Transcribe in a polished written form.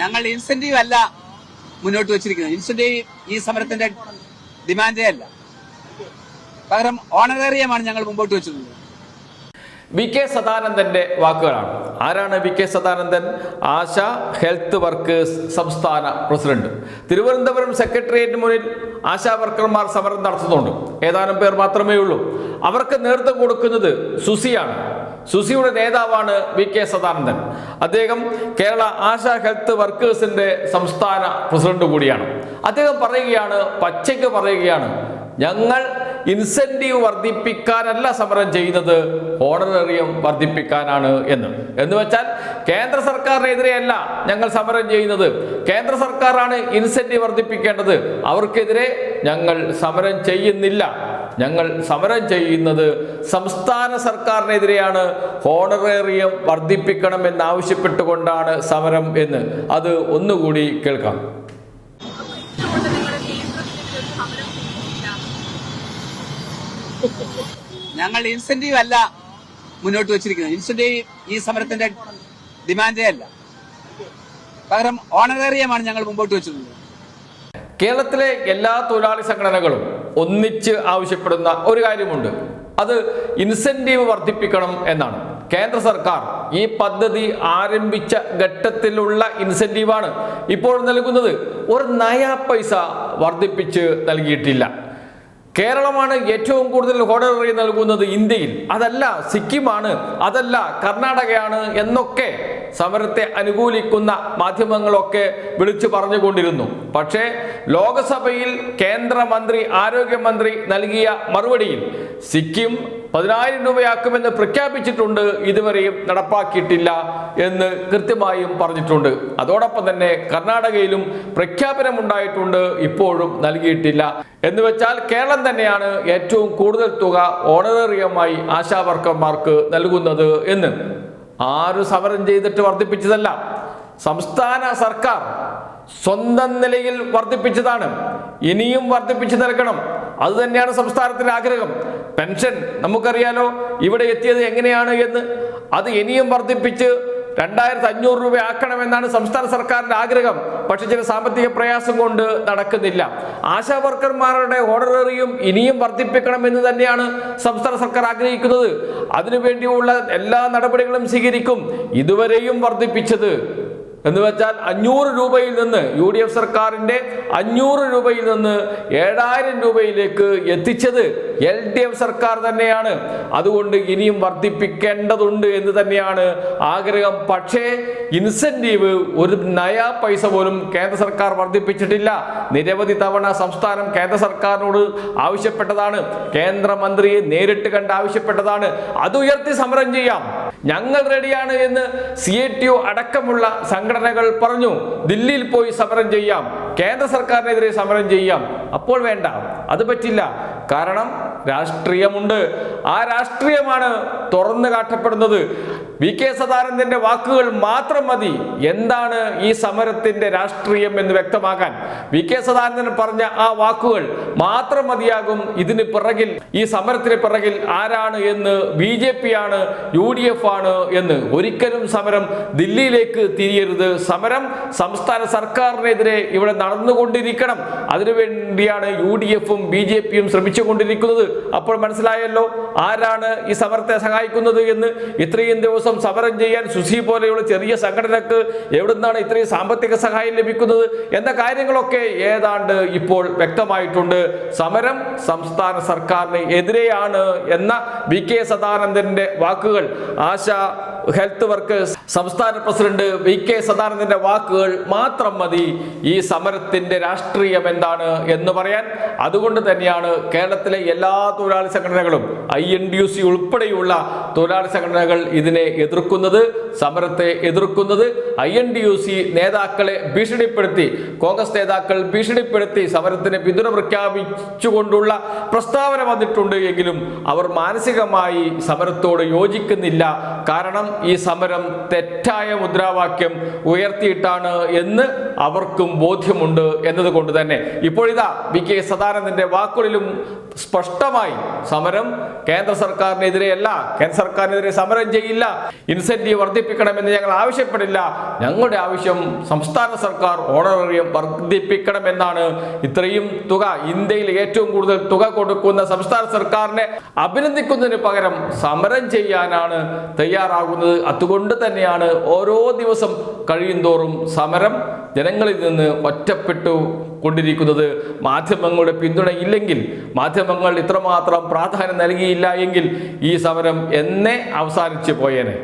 ഞങ്ങൾ ഇൻസെന്റീവ് അല്ല മുന്നോട്ട് വെച്ചിരിക്കുന്നത്. ഇൻസെന്റീവ് ഈ സമരത്തിന്റെ ഡിമാൻഡേ അല്ല, പകരം ഓണറേറിയമാണ് ഞങ്ങൾ മുമ്പോട്ട് വെച്ചിട്ടുള്ളത്. വി കെ സദാനന്ദന്റെ വാക്കുകളാണ്. ആരാണ് വി കെ സദാനന്ദൻ? ആശ ഹെൽത്ത് വർക്കേഴ്സ് സംസ്ഥാന പ്രസിഡന്റ്. തിരുവനന്തപുരം സെക്രട്ടേറിയറ്റിന് മുന്നിൽ ആശാ വർക്കർമാർ സമരം നടത്തുന്നുണ്ട്. ഏതാനും പേർ മാത്രമേ ഉള്ളൂ. അവർക്ക് നേതൃത്വം കൊടുക്കുന്നത് സുസിയാണ്. സുസിയുടെ നേതാവാണ് വി കെ സദാനന്ദൻ. അദ്ദേഹം കേരള ആശാ ഹെൽത്ത് വർക്കേഴ്സിന്റെ സംസ്ഥാന പ്രസിഡന്റ് കൂടിയാണ്. അദ്ദേഹം പറയുകയാണ്, പച്ചയ്ക്ക് പറയുകയാണ്, ഞങ്ങൾ ഇൻസെന്റീവ് വർദ്ധിപ്പിക്കാനല്ല സമരം ചെയ്യുന്നത്, ഓണറേറിയം വർദ്ധിപ്പിക്കാനാണ് എന്ന് വെച്ചാൽ കേന്ദ്ര സർക്കാരിനെതിരെയല്ല ഞങ്ങൾ സമരം ചെയ്യുന്നത്. കേന്ദ്ര സർക്കാരാണ് ഇൻസെന്റീവ് വർദ്ധിപ്പിക്കേണ്ടത്. അവർക്കെതിരെ ഞങ്ങൾ സമരം ചെയ്യുന്നില്ല. ഞങ്ങൾ സമരം ചെയ്യുന്നത് സംസ്ഥാന സർക്കാരിനെതിരെയാണ്. ഓണറേറിയം വർദ്ധിപ്പിക്കണം എന്നാവശ്യപ്പെട്ടുകൊണ്ടാണ് സമരം എന്ന്. അത് ഒന്നുകൂടി കേൾക്കാം. ഞങ്ങൾ ഇൻസെന്റീവ് അല്ല മുന്നോട്ട് വെച്ചിരിക്കുന്നത്. ഇൻസെന്റീവ് ഈ സമരത്തിന്റെ ഡിമാൻഡേ അല്ല, പകരം ഓണറേറിയമാണ് ഞങ്ങൾ മുമ്പോട്ട് വെച്ചിട്ടുള്ളത്. കേരളത്തിലെ എല്ലാ തൊഴിലാളി സംഘടനകളും ഒന്നിച്ച് ആവശ്യപ്പെടുന്ന ഒരു കാര്യമുണ്ട്. അത് ഇൻസെന്റീവ് വർദ്ധിപ്പിക്കണം എന്നാണ്. കേന്ദ്ര സർക്കാർ ഈ പദ്ധതി ആരംഭിച്ച ഘട്ടത്തിലുള്ള ഇൻസെന്റീവാണ് ഇപ്പോൾ നൽകുന്നത്. ഒരു നയാ പൈസ വർദ്ധിപ്പിച്ച് നൽകിയിട്ടില്ല. കേരളമാണ് ഏറ്റവും കൂടുതൽ ഓണറേറിയം നൽകുന്നത് ഇന്ത്യയിൽ. അതല്ല സിക്കിമാണ്, അതല്ല കർണാടകയാണ് എന്നൊക്കെ സമരത്തെ അനുകൂലിക്കുന്ന മാധ്യമങ്ങളൊക്കെ വിളിച്ചു പറഞ്ഞുകൊണ്ടിരുന്നു. പക്ഷേ ലോകസഭയിൽ കേന്ദ്രമന്ത്രി ആരോഗ്യമന്ത്രി നൽകിയ മറുപടിയിൽ സിക്കിം 10,000 രൂപയാക്കുമെന്ന് പ്രഖ്യാപിച്ചിട്ടുണ്ട്, ഇതുവരെയും നടപ്പാക്കിയിട്ടില്ല എന്ന് കൃത്യമായും പറഞ്ഞിട്ടുണ്ട്. അതോടൊപ്പം തന്നെ കർണാടകയിലും പ്രഖ്യാപനമുണ്ടായിട്ടുണ്ട്, ഇപ്പോഴും നൽകിയിട്ടില്ല. എന്ന് വെച്ചാൽ കേരളം തന്നെയാണ് ഏറ്റവും കൂടുതൽ തുക ഓണറേറിയമായി ആശാ വർക്കർമാർക്ക് നൽകുന്നത് എന്ന്. ആരും സമരം ചെയ്തിട്ട് വർദ്ധിപ്പിച്ചതല്ല, സംസ്ഥാന സർക്കാർ സ്വന്തം നിലയിൽ വർദ്ധിപ്പിച്ചതാണ്. ഇനിയും വർദ്ധിപ്പിച്ചു നൽകണം. അത് തന്നെയാണ് സംസ്ഥാനത്തിന്റെ ആഗ്രഹം. പെൻഷൻ നമുക്കറിയാലോ ഇവിടെ എത്തിയത് എങ്ങനെയാണ് എന്ന്. അത് ഇനിയും വർദ്ധിപ്പിച്ച് 2,500 രൂപ ആക്കണമെന്നാണ് സംസ്ഥാന സർക്കാരിന്റെ ആഗ്രഹം. പക്ഷെ ചില സാമ്പത്തിക പ്രയാസം കൊണ്ട് നടക്കുന്നില്ല. ആശാ വർക്കർമാരുടെ ഓണറേറിയം ഇനിയും വർദ്ധിപ്പിക്കണം എന്ന് തന്നെയാണ് സംസ്ഥാന സർക്കാർ ആഗ്രഹിക്കുന്നത്. അതിനുവേണ്ടിയുള്ള എല്ലാ നടപടികളും സ്വീകരിക്കും. ഇതുവരെയും വർദ്ധിപ്പിച്ചത് എന്ന് വെച്ചാൽ 500 രൂപയിൽ നിന്ന് UDF സർക്കാരിന്റെ 500 രൂപയിൽ നിന്ന് 7,000 രൂപയിലേക്ക് എത്തിച്ചത് LDF സർക്കാർ തന്നെയാണ്. അതുകൊണ്ട് ഇനിയും വർദ്ധിപ്പിക്കേണ്ടതുണ്ട് എന്ന് തന്നെയാണ് ആഗ്രഹം. പക്ഷേ ഇൻസെന്റീവ് ഒരു നയാ പൈസ പോലും കേന്ദ്ര സർക്കാർ വർദ്ധിപ്പിച്ചിട്ടില്ല. നിരവധി തവണ സംസ്ഥാനം കേന്ദ്ര സർക്കാരിനോട് ആവശ്യപ്പെട്ടതാണ്. കേന്ദ്രമന്ത്രിയെ നേരിട്ട് കണ്ട് ആവശ്യപ്പെട്ടതാണ്. അത് ഉയർത്തി സമരം ചെയ്യാം, ഞങ്ങൾ റെഡിയാണ് എന്ന് CITU അടക്കമുള്ള സംഘടനകൾ പറഞ്ഞു. ദില്ലിയിൽ പോയി സമരം ചെയ്യാം, കേന്ദ്ര സർക്കാരിനെതിരെ സമരം ചെയ്യാം. അപ്പോൾ വേണ്ട, അത് പറ്റില്ല. കാരണം രാഷ്ട്രീയമുണ്ട്. ആ രാഷ്ട്രീയമാണ് തുറന്നു കാട്ടപ്പെടുന്നത്. വി കെ സദാനന്ദന്റെ വാക്കുകൾ മാത്രം മതി എന്താണ് ഈ സമരത്തിന്റെ രാഷ്ട്രീയം എന്ന് വ്യക്തമാക്കാൻ. വി കെ സദാനന്ദൻ പറഞ്ഞ ആ വാക്കുകൾ മാത്രം മതിയാകും ഇതിന് പിറകിൽ, ഈ സമരത്തിന് പിറകിൽ ആരാണ് എന്ന്. BJP ആണ്, UDF ആണ് എന്ന്. ഒരിക്കലും സമരം ദില്ലിയിലേക്ക് തിരിയരുത്. സമരം സംസ്ഥാന സർക്കാരിനെതിരെ ഇവിടെ നടന്നുകൊണ്ടിരിക്കണം. അതിനുവേണ്ടിയാണ് UDF-ഉം BJP-യും ശ്രമിച്ചുകൊണ്ടിരിക്കുന്നത്. അപ്പോൾ മനസ്സിലായല്ലോ ആരാണ് ഈ സമരത്തെ സഹായിക്കുന്നത് എന്ന്. ഇത്രയും ദിവസം സമരം ചെയ്യാൻ സുസി പോലെയുള്ള ചെറിയ സംഘടനക്ക് എവിടുന്നാണ് ഇത്രയും സാമ്പത്തിക സഹായം ലഭിക്കുന്നത് എന്ന കാര്യങ്ങളൊക്കെ ഏതാണ്ട് ഇപ്പോൾ വ്യക്തമായിട്ടുണ്ട്. സമരം സംസ്ഥാന സർക്കാരിന് എതിരെയാണ് എന്ന വി കെ സദാനന്ദന്റെ വാക്കുകൾ, ആശാ ഹെൽത്ത് വർക്കേഴ്സ് സംസ്ഥാന പ്രസിഡന്റ് വി കെ സദാനന്ദന്റെ വാക്കുകൾ മാത്രം മതി ഈ സമരത്തിന്റെ രാഷ്ട്രീയം എന്താണ് എന്ന് പറയാൻ. അതുകൊണ്ട് തന്നെയാണ് കേരളത്തിലെ എല്ലാ തൊഴിലാളി സംഘടനകളും INTUC ഉൾപ്പെടെയുള്ള തൊഴിലാളി സംഘടനകൾ ഇതിനെ എതിർക്കുന്നത്, സമരത്തെ എതിർക്കുന്നത്. INTUC നേതാക്കളെ ഭീഷണിപ്പെടുത്തി, കോൺഗ്രസ് നേതാക്കൾ ഭീഷണിപ്പെടുത്തി സമരത്തിന് പിന്തുണ പ്രഖ്യാപിച്ചുകൊണ്ടുള്ള പ്രസ്താവന വന്നിട്ടുണ്ട് എങ്കിലും അവർ മാനസികമായി സമരത്തോട് യോജിക്കുന്നില്ല. കാരണം ഈ സമരം തെറ്റായ മുദ്രാവാക്യം ഉയർത്തിയിട്ടാണ് എന്ന് അവർക്കും ബോധ്യമുണ്ട് എന്നതുകൊണ്ട് തന്നെ ഇപ്പോഴിതാ VK സദാനന്ദന്റെ വാക്കുകളിലും സ്പഷ്ടമായി സമരം കേന്ദ്ര സർക്കാരിനെതിരെയല്ല, കേന്ദ്ര സർക്കാരിനെതിരെ സമരം ചെയ്യില്ല, ഇൻസെന്റീവ് വർദ്ധിപ്പിക്കണമെന്ന് ഞങ്ങൾ ആവശ്യപ്പെടില്ല, ഞങ്ങളുടെ ആവശ്യം സംസ്ഥാന സർക്കാർ ഓണറേറിയം വർദ്ധിപ്പിക്കണമെന്നാണ്. ഇത്രയും തുക, ഇന്ത്യയിൽ ഏറ്റവും കൂടുതൽ തുക കൊടുക്കുന്ന സംസ്ഥാന സർക്കാരിനെ അഭിനന്ദിക്കുന്നതിന് പകരം സമരം ചെയ്യാനാണ് തയ്യാറാകുന്നത്. അതുകൊണ്ട് തന്നെയാണ് ഓരോ ദിവസം കഴിയുന്തോറും സമരം ജനങ്ങളിൽ നിന്ന് ഒറ്റപ്പെട്ടു കൊണ്ടിരിക്കുന്നത്. മാധ്യമങ്ങളുടെ പിന്തുണയില്ലെങ്കിൽ, മാധ്യമങ്ങൾ ഇത്രമാത്രം പ്രാധാന്യം നൽകിയില്ല എങ്കിൽ ഈ സമരം എന്നേ അവസാനിച്ചു പോയേനെ.